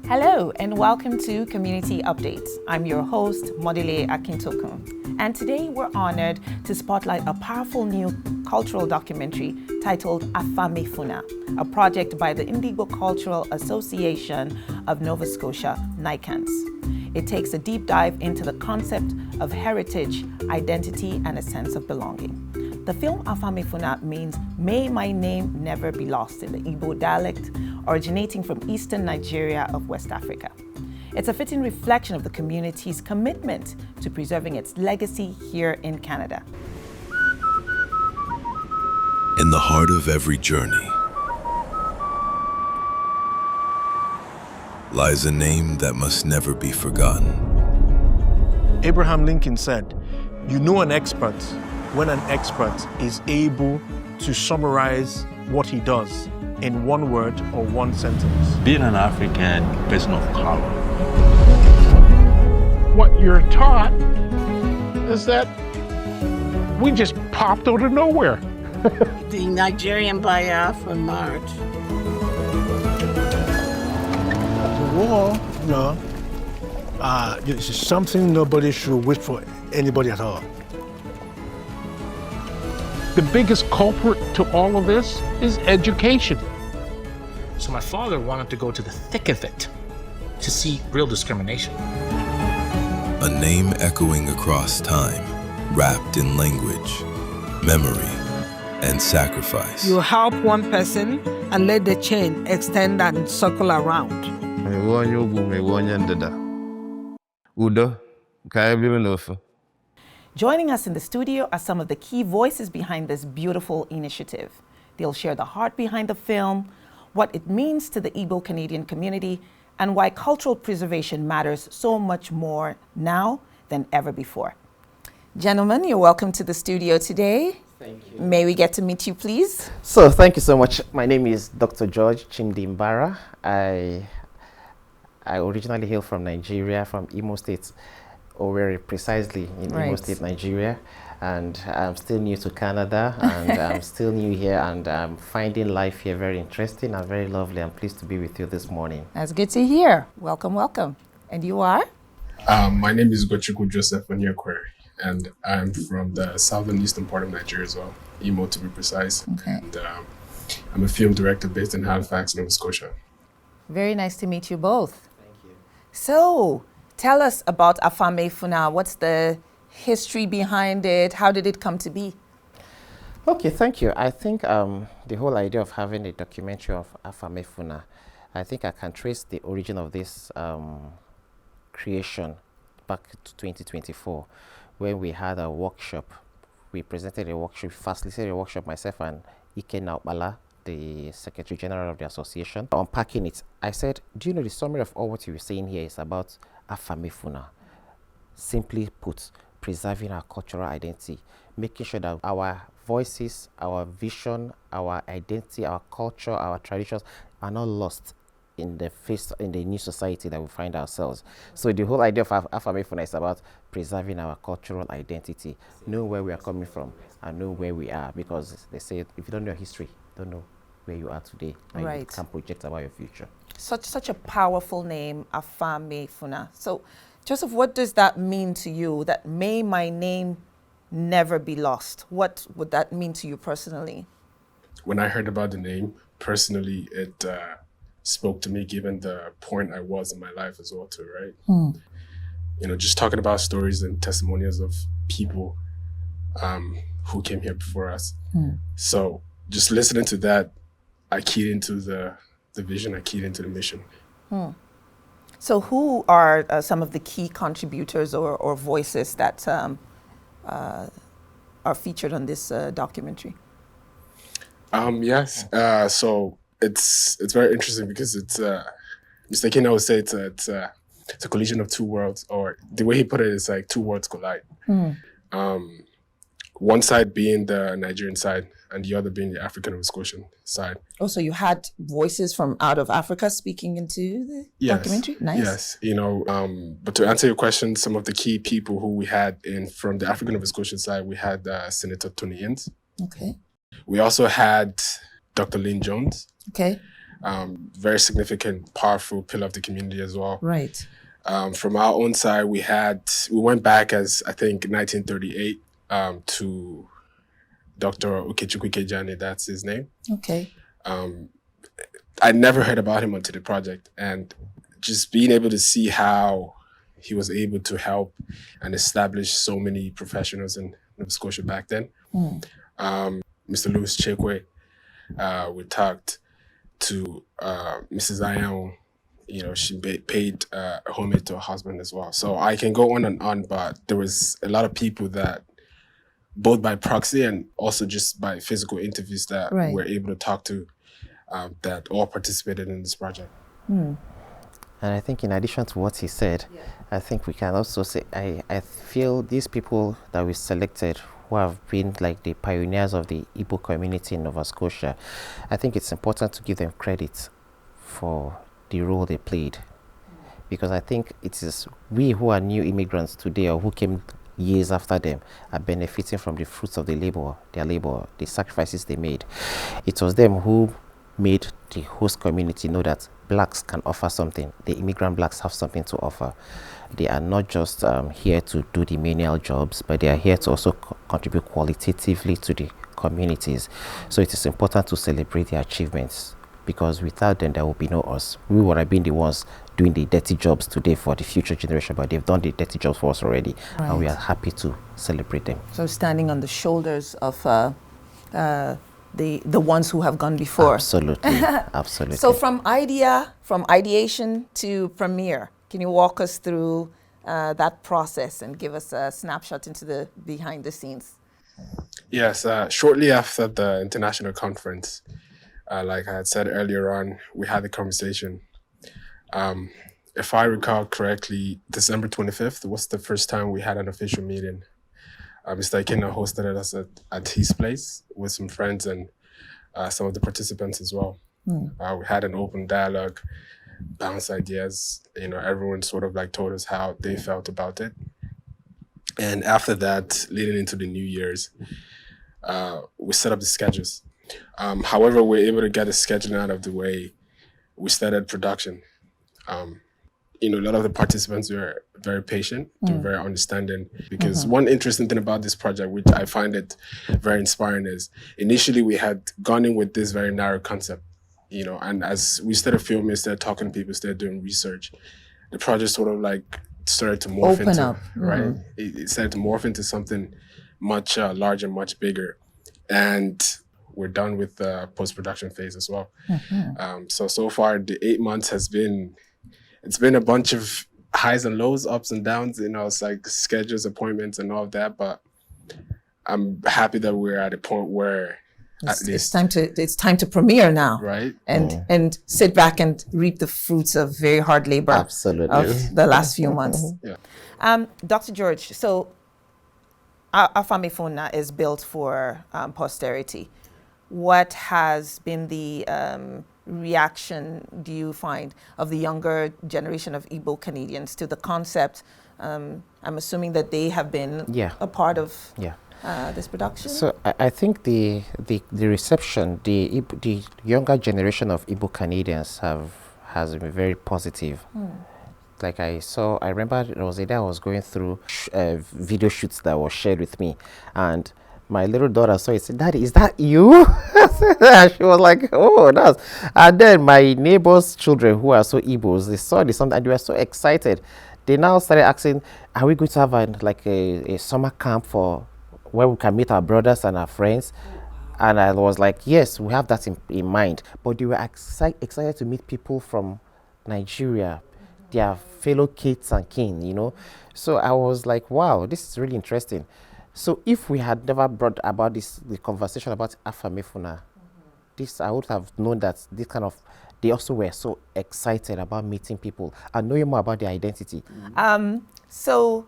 Hello and welcome to Community Updates. I'm your host, Modile Akintokun. And today we're honored to spotlight a powerful new cultural documentary titled Áfàméfùnà, a project by the Indigo Cultural Association of Nova Scotia, NICANS. It takes a deep dive into the concept of heritage, identity, and a sense of belonging. The film Áfàméfùnà means "May my name never be lost" in the Igbo dialect, originating from eastern Nigeria of West Africa. It's a fitting reflection of the community's commitment to preserving its legacy here in Canada. In the heart of every journey lies a name that must never be forgotten. Abraham Lincoln said, "You know an expert when an expert is able to summarize what he does in one word or one sentence." Being an African person of color. What you're taught is that we just popped out of nowhere. The Nigerian Biafra March. The war, it's something nobody should wish for anybody at all. The biggest culprit to all of this is education. So my father wanted to go to the thick of it to see real discrimination. A name echoing across time, wrapped in language, memory, and sacrifice. You help one person and let the chain extend and circle around. Joining us in the studio are some of the key voices behind this beautiful initiative. They'll share the heart behind the film, what it means to the Igbo-Canadian community, and why cultural preservation matters so much more now than ever before. Gentlemen, you're welcome to the studio today. Thank you. May we get to meet you, please? So, thank you so much. My name is Dr. George Chimdimbara. I originally hail from Nigeria, from Imo State, Owerri, precisely in Imo State, Nigeria. And I'm still new to Canada, and I'm still new here, and I'm finding life here very interesting and very lovely. I'm pleased to be with you this morning. That's good to hear. Welcome, welcome. And you are? My name is Gochukwu Joseph Onyekwere, and I'm from the southern eastern part of Nigeria as well, Imo to be precise. Okay. And I'm a film director based in Halifax, Nova Scotia. Very nice to meet you both. Thank you. So, tell us about Áfàméfùnà. What's the history behind it? How did it come to be? Okay, thank you. I think the whole idea of having a documentary of Áfàméfùnà, I think I can trace the origin of this creation back to 2024, when we had a workshop. We presented a workshop, facilitated a workshop, myself and Ike Naupala, the Secretary General of the Association. Unpacking it, I said, do you know the summary of all what you were saying here is about Áfàméfùnà? Simply put, preserving our cultural identity, making sure that our voices, our vision, our identity, our culture, our traditions are not lost in the new society that we find ourselves. So the whole idea of Áfàméfùnà is about preserving our cultural identity, know where we are coming from and know where we are, because they say if you don't know your history, you don't know where you are today, and you can't project about your future. Such a powerful name, Áfàméfùnà. So, Joseph, what does that mean to you, that may my name never be lost? What would that mean to you personally? When I heard about the name, personally, it spoke to me given the point I was in my life as well too, right? You know, just talking about stories and testimonials of people who came here before us. So just listening to that, I keyed into the vision, I keyed into the mission. So who are some of the key contributors or voices that are featured on this documentary? Yes. So it's very interesting because it's mistaken. I would say it's a collision of two worlds, or the way he put it is like two worlds collide. One side being the Nigerian side, and the other being the African Nova Scotian side. Oh, so you had voices from out of Africa speaking into the documentary? Nice. Yes, you know, but to answer your question, some of the key people who we had from the African Nova Scotian side, we had Senator Tony Inns. Okay. We also had Dr. Lynn Jones. Okay. very significant, powerful pillar of the community as well. Right. From our own side, we went back as, I think, 1938 to Dr. Okechukwu Kejani, that's his name. Okay. I never heard about him until the project, and just being able to see how he was able to help and establish so many professionals in Nova Scotia back then. Mr. Louis Chekwe, we talked to Mrs. Ayan, you know, she paid homage to her husband as well. So I can go on and on, but there was a lot of people that, both by proxy and also just by physical interviews, that we're able to talk to, that all participated in this project. And I think in addition to what he said, I think we can also say, I feel these people that we selected, who have been like the pioneers of the Igbo community in Nova Scotia, I think it's important to give them credit for the role they played. Because I think it is we who are new immigrants today, or who came years after them, are benefiting from the fruits of their labor, the sacrifices they made. It was them who made the host community know that blacks can offer something. The immigrant blacks have something to offer. They are not just here to do the menial jobs, but they are here to also contribute qualitatively to the communities. So it is important to celebrate their achievements, because without them, there will be no us. We would have been the ones doing the dirty jobs today for the future generation, but they've done the dirty jobs for us already, and we are happy to celebrate them. So standing on the shoulders of the ones who have gone before. Absolutely, absolutely. So from ideation to premiere, can you walk us through that process and give us a snapshot into the behind the scenes? Yes, shortly after the international conference, like I had said earlier on, we had the conversation. If I recall correctly, December 25th was the first time we had an official meeting. Mr. Ikena hosted us at his place with some friends and some of the participants as well. We had an open dialogue, bounced ideas. You know, everyone sort of like told us how they felt about it. And after that, leading into the New Year's, we set up the schedules. However, we were able to get the scheduling out of the way. We started production. You know, a lot of the participants were very patient, they were very understanding, because one interesting thing about this project, which I find it very inspiring, is initially we had gone in with this very narrow concept, you know, and as we started filming, started talking to people, started doing research, the project sort of like started to morph into, it started to morph into something much larger, much bigger. And we're done with the post-production phase as well. So far, the 8 months it's been a bunch of highs and lows, ups and downs, you know, it's like schedules, appointments and all of that, but I'm happy that we're at a point where it's time to premiere now. Right. And sit back and reap the fruits of very hard labor. Absolutely. Of the last few months. Dr. George, so Áfàméfùnà is built for posterity. What has been the reaction, do you find, of the younger generation of Igbo-Canadians to the concept? I'm assuming that they have been a part of this production. So I think the reception, the younger generation of Igbo-Canadians has been very positive. Like I remember there was a day I was going through video shoots that was shared with me, and my little daughter saw it, said, "Daddy, is that you?" She was like, "Oh, that's." And then my neighbors' children, who are so Igbos, they saw this and they were so excited. They now started asking, "Are we going to have a summer camp for where we can meet our brothers and our friends?" And I was like, "Yes, we have that in mind." But they were excited to meet people from Nigeria, their fellow kids and kin, you know. So I was like, "Wow, this is really interesting." So if we had never brought about the conversation about Áfàméfùnà, I would have known that they also were so excited about meeting people and knowing more about their identity. So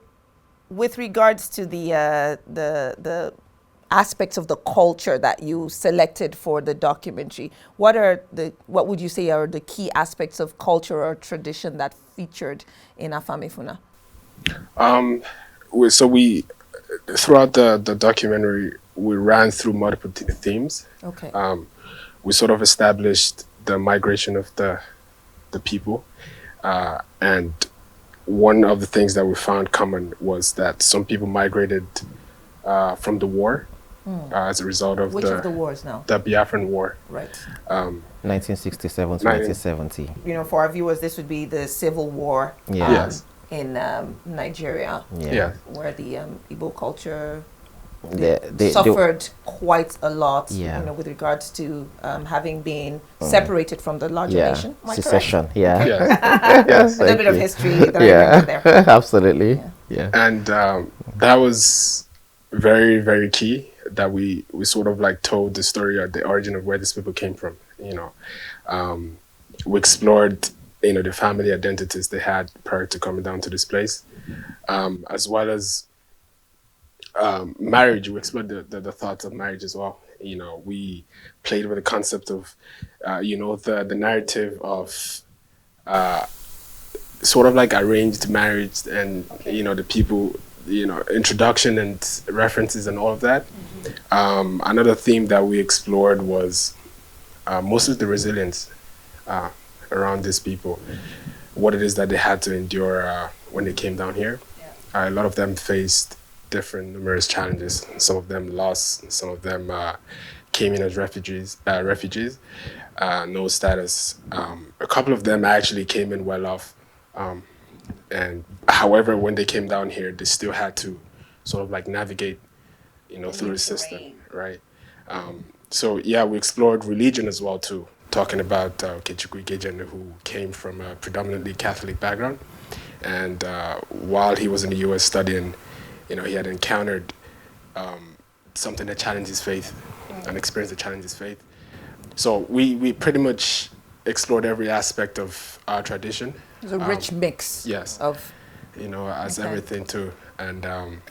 with regards to the aspects of the culture that you selected for the documentary, what would you say are the key aspects of culture or tradition that featured in Áfàméfùnà? Throughout the documentary, we ran through multiple themes. Okay. We sort of established the migration of the people, and one of the things that we found common was that some people migrated from the war as a result of Which of the wars now? The Biafran War. Right. 1967 to 1970. You know, for our viewers, this would be the Civil War in Nigeria, where the Igbo culture suffered quite a lot, you know, with regards to having been separated from the larger nation. Secession, Yes. A little bit of history that I remember there. Absolutely. Yeah. And that was very, very key, that we sort of like told the story or the origin of where these people came from. You know, we explored, you know, the family identities they had prior to coming down to this place, as well as marriage. We explored the thoughts of marriage as well. You know, we played with the concept of, you know, the narrative of sort of like arranged marriage, and, you know, the people, you know, introduction and references and all of that. Another theme that we explored was mostly the resilience around these people, what it is that they had to endure when they came down here. A lot of them faced different numerous challenges. Some of them lost, some of them came in as refugees, no status. A couple of them actually came in well off. And however, when they came down here, they still had to sort of like navigate, you know, through the system, right? So yeah, we explored religion as well too, talking about Okechukwu Ikejen, who came from a predominantly Catholic background. And while he was in the US studying, you know, he had encountered something that challenged his faith, an experience that challenged his faith. So we pretty much explored every aspect of our tradition. It's a rich mix of, you know, as everything too. And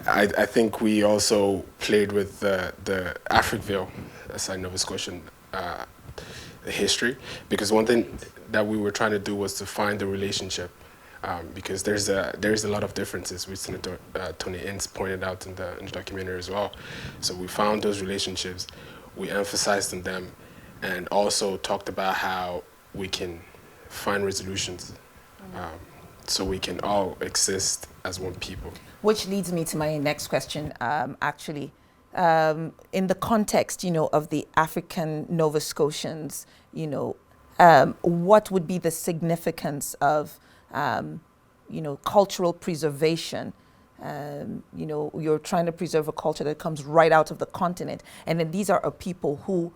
I think we also played with the Africville, aside Nova Scotian history, because one thing that we were trying to do was to find the relationship, because there's a lot of differences, which Senator Tony Ince pointed out in the documentary as well. So we found those relationships, we emphasized on them, and also talked about how we can find resolutions, so we can all exist as one people. Which leads me to my next question, actually. In the context, you know, of the African Nova Scotians, you know, what would be the significance of, you know, cultural preservation? You know, you're trying to preserve a culture that comes right out of the continent. And then these are a people who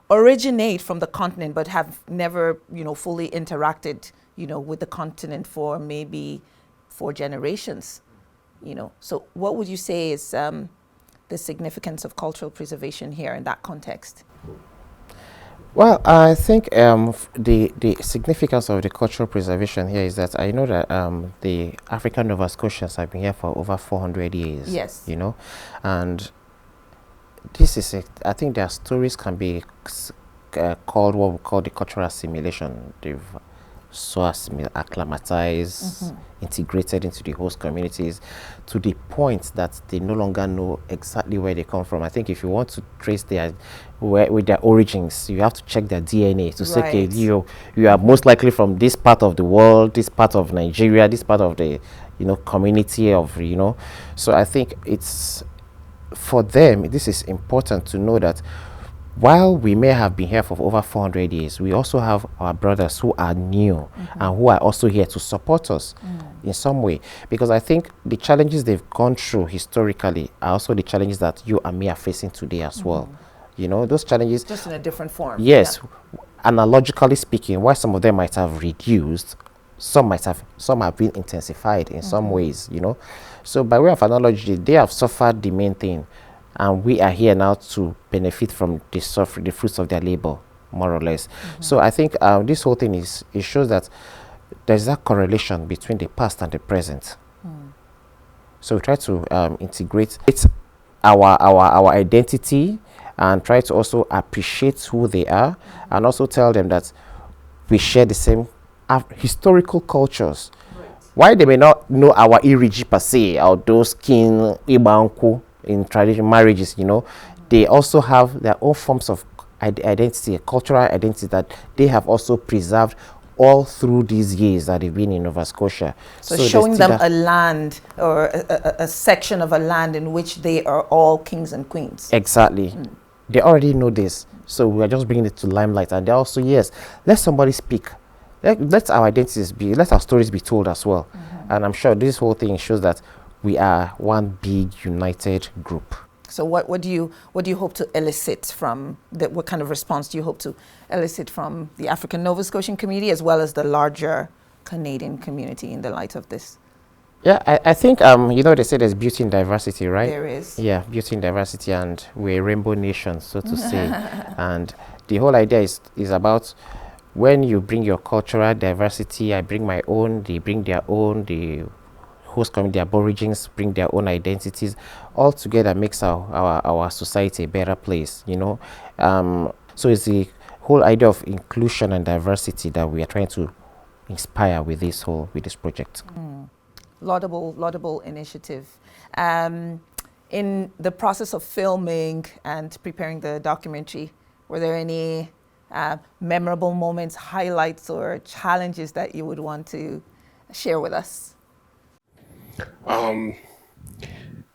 originate from the continent but have never, you know, fully interacted, you know, with the continent for maybe 4 generations, you know. So what would you say is the significance of cultural preservation here in that context? Well, I think the significance of the cultural preservation here is that I know that the African Nova Scotians have been here for over 400 years. Yes. You know, and this is I think their stories can be called what we call the cultural assimilation. They've acclimatized, integrated into the host communities to the point that they no longer know exactly where they come from. I think if you want to trace with their origins, you have to check their DNA to say, okay, you are most likely from this part of the world, this part of Nigeria, this part of the, you know, community of, you know. So I think it's, for them, this is important to know that while we may have been here for over 400 years, we also have our brothers who are new and who are also here to support us in some way. Because I think the challenges they've gone through historically are also the challenges that you and me are facing today as well. You know, those challenges. Just in a different form. Yes. Yeah. Analogically speaking, while some of them might have reduced, some have been intensified in some ways, you know. So by way of analogy, they have suffered the main thing. And we are here now to benefit from the fruits of their labor, more or less. So I think this whole thing it shows that there's that correlation between the past and the present. So we try to integrate our identity and try to also appreciate who they are, and also tell them that we share the same historical cultures. Why they may not know our irigi per se, or those kin Ibanku in traditional marriages, you know, they also have their own forms of identity, a cultural identity that they have also preserved all through these years that they've been in Nova Scotia. So showing them a land or a section of a land in which they are all kings and queens. Exactly. They already know this. So we are just bringing it to limelight. And they also, yes, let somebody speak. Let our identities be, let our stories be told as well. And I'm sure this whole thing shows that we are one big united group. So what do you hope to elicit from what kind of response do you hope to elicit from the African Nova Scotian community as well as the larger Canadian community in the light of this? Yeah, I think you know, they say there's beauty in diversity, right? There is. Yeah, beauty in diversity, and we're a rainbow nation, so to say. And the whole idea is about when you bring your cultural diversity, I bring my own, they bring their own, the host community, the Aborigines bring their own identities, all together makes our society a better place, you know. So it's the whole idea of inclusion and diversity that we are trying to inspire with this project. Laudable initiative. In the process of filming and preparing the documentary, were there any memorable moments, highlights, or challenges that you would want to share with us? I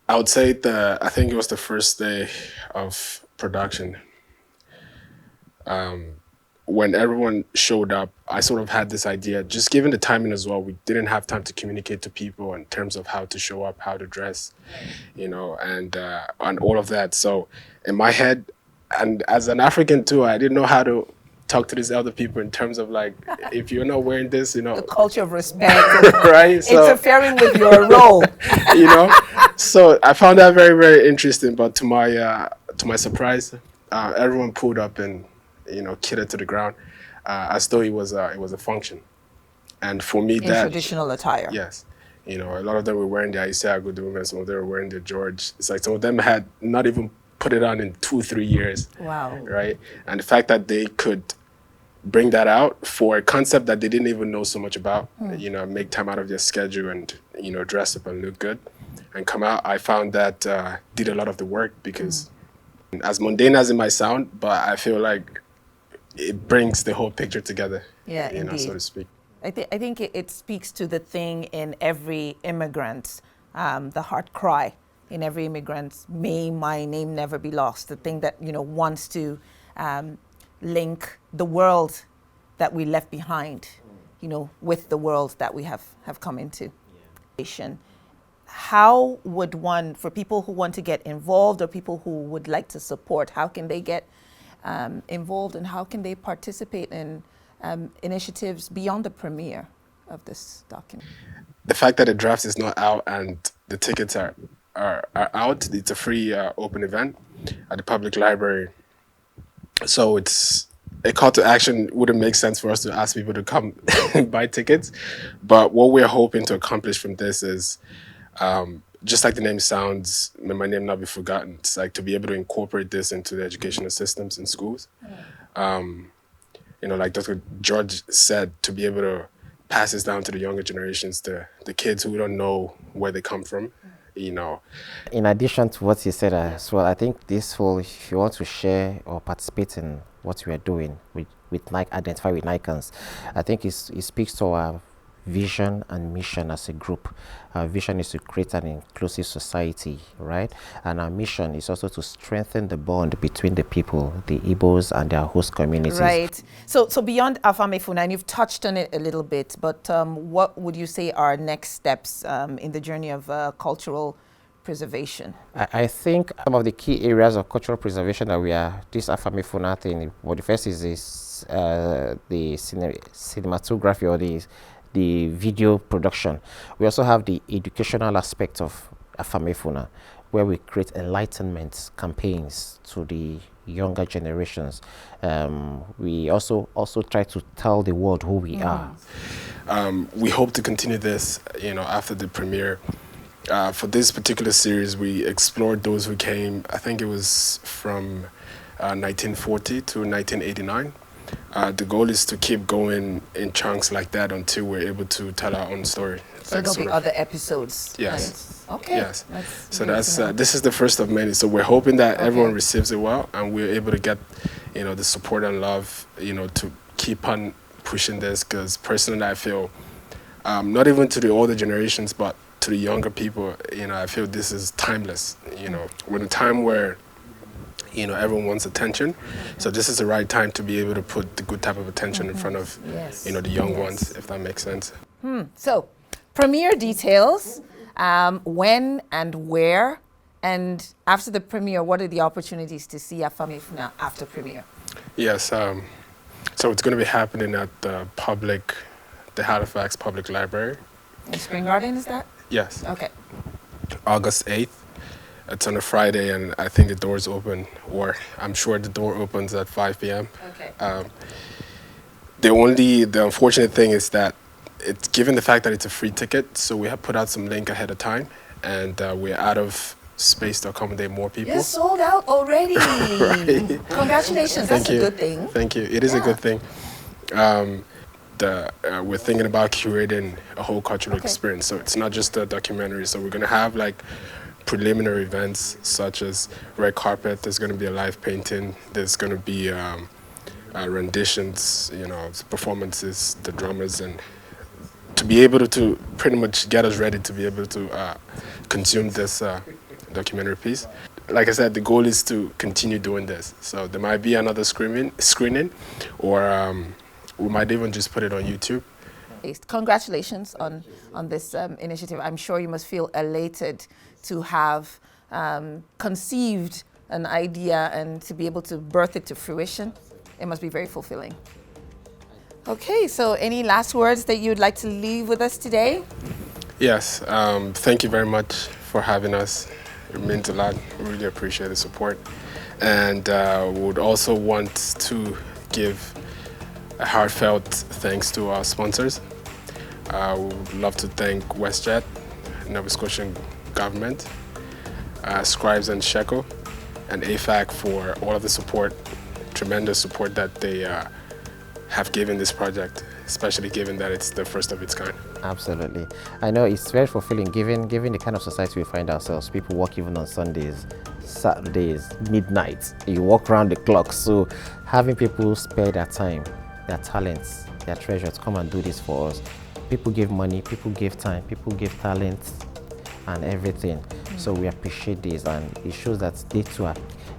would say I think it was the first day of production. When everyone showed up, I sort of had this idea, just given the timing as well, we didn't have time to communicate to people in terms of how to show up, how to dress, you know, and all of that. So in my head, and as an African too, I didn't know how to talk to these elder people in terms of like, if you're not wearing this, you know. The culture of respect. Right? So, interfering with your role. You know? So I found that very, very interesting. But to my surprise, everyone pulled up and, you know, kidded to the ground as though it was a function. And for me, in traditional attire. Yes. You know, a lot of them were wearing their Isiago women, some of them were wearing their George. It's like some of them had not even put it on in 2-3 years. Wow. Right? And the fact that they could bring that out for a concept that they didn't even know so much about, you know, make time out of their schedule and, you know, dress up and look good and come out. I found that did a lot of the work because as mundane as it might sound, but I feel like it brings the whole picture together, yeah, you know, so to speak. I think it speaks to the thing in every immigrant, the heart cry in every immigrant, may my name never be lost, the thing that, you know, wants to link the world that we left behind, you know, with the world that we have come into. Yeah. How would one, for people who want to get involved or people who would like to support, how can they get involved and how can they participate in initiatives beyond the premiere of this document? The fact that the draft is not out and the tickets are out, it's a free open event at the public library. So it's a call to action. Wouldn't make sense for us to ask people to come buy tickets. But what we're hoping to accomplish from this is, just like the name sounds, may my name not be forgotten. It's like to be able to incorporate this into the educational systems in schools. You know, like Dr. George said, to be able to pass this down to the younger generations, the kids who don't know where they come from. You know. In addition to what you said as well, I think this whole, if you want to share or participate in what we are doing with identify with NICANS, I think it speaks to our vision and mission as a group. Our vision is to create an inclusive society, right? And our mission is also to strengthen the bond between the people, the Igbos and their host communities. Right. So beyond Áfàméfùnà, and you've touched on it a little bit, but what would you say are next steps in the journey of cultural preservation? I think some of the key areas of cultural preservation that we are, this Áfàméfùnà thing, well, the first is this, the cinematography or the video production. We also have the educational aspect of Áfàméfùnà, where we create enlightenment campaigns to the younger generations. We also try to tell the world who we are. We hope to continue this, you know, after the premiere. For this particular series, we explored those who came, I think it was from 1940 to 1989. The goal is to keep going in chunks like that until we're able to tell our own story. So there'll be other episodes. Yes. Right? Okay. Yes. So that's this is the first of many. So we're hoping that everyone receives it well, and we're able to get, the support and love, to keep on pushing this, because personally I feel, not even to the older generations, but to the younger people, I feel this is timeless. We're in a time where, everyone wants attention. So this is the right time to be able to put the good type of attention in front of, the young ones, if that makes sense. So, premiere details, when and where, and after the premiere, what are the opportunities to see Áfàméfùnà after premiere? Yes, so it's going to be happening at the Halifax Public Library. In Spring Garden, is that? Yes. Okay. August 8th. It's on a Friday, and I think the doors open, or I'm sure the door opens at 5 p.m. Okay. The unfortunate thing is that it's given the fact that it's a free ticket, so we have put out some link ahead of time, and we're out of space to accommodate more people. You're sold out already. Right. Congratulations. That's a good thing. Thank you. It is a good thing. We're thinking about curating a whole cultural experience, so it's not just a documentary. So we're going to have like preliminary events such as red carpet. There's going to be a live painting. There's going to be renditions, performances, the drummers, and to be able to pretty much get us ready to be able to consume this documentary piece. Like I said, the goal is to continue doing this. So there might be another screening, or we might even just put it on YouTube. Congratulations on this initiative. I'm sure you must feel elated to have conceived an idea and to be able to birth it to fruition. It must be very fulfilling. Okay, so any last words that you'd like to leave with us today? Yes, thank you very much for having us. It means a lot. We really appreciate the support. And we would also want to give a heartfelt thanks to our sponsors. We would love to thank WestJet, Nova Scotian government, Scribes and Shekel, and AFAC for all of the support, tremendous support that they have given this project, especially given that it's the first of its kind. Absolutely. I know it's very fulfilling given the kind of society we find ourselves. People work even on Sundays, Saturdays, midnight. You walk around the clock. So having people spare their time, their talents, their treasure to come and do this for us. People give money, people give time, people give talents and everything. So we appreciate this, and it shows that they too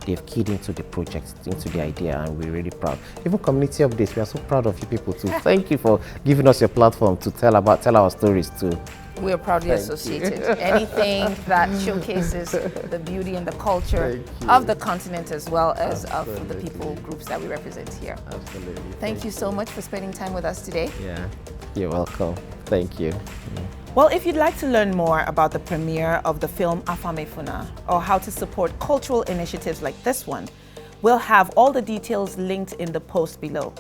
they've keyed into the project, into the idea, and we're really proud. Even community updates, we are so proud of you people too. Thank you for giving us your platform to tell our stories too. We are proudly associated. Anything that showcases the beauty and the culture of the continent, as well as of the people groups that we represent here. Absolutely. Thank you so much for spending time with us today. Yeah, you're welcome. Thank you. Well, if you'd like to learn more about the premiere of the film Áfàméfùnà, or how to support cultural initiatives like this one, we'll have all the details linked in the post below.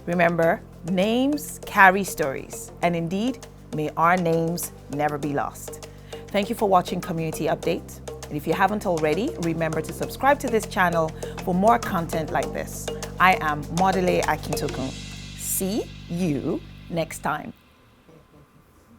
Remember, names carry stories, and indeed, may our names never be lost. Thank you for watching Community Update. And if you haven't already, remember to subscribe to this channel for more content like this. I am Modele Akintokun. See you next time.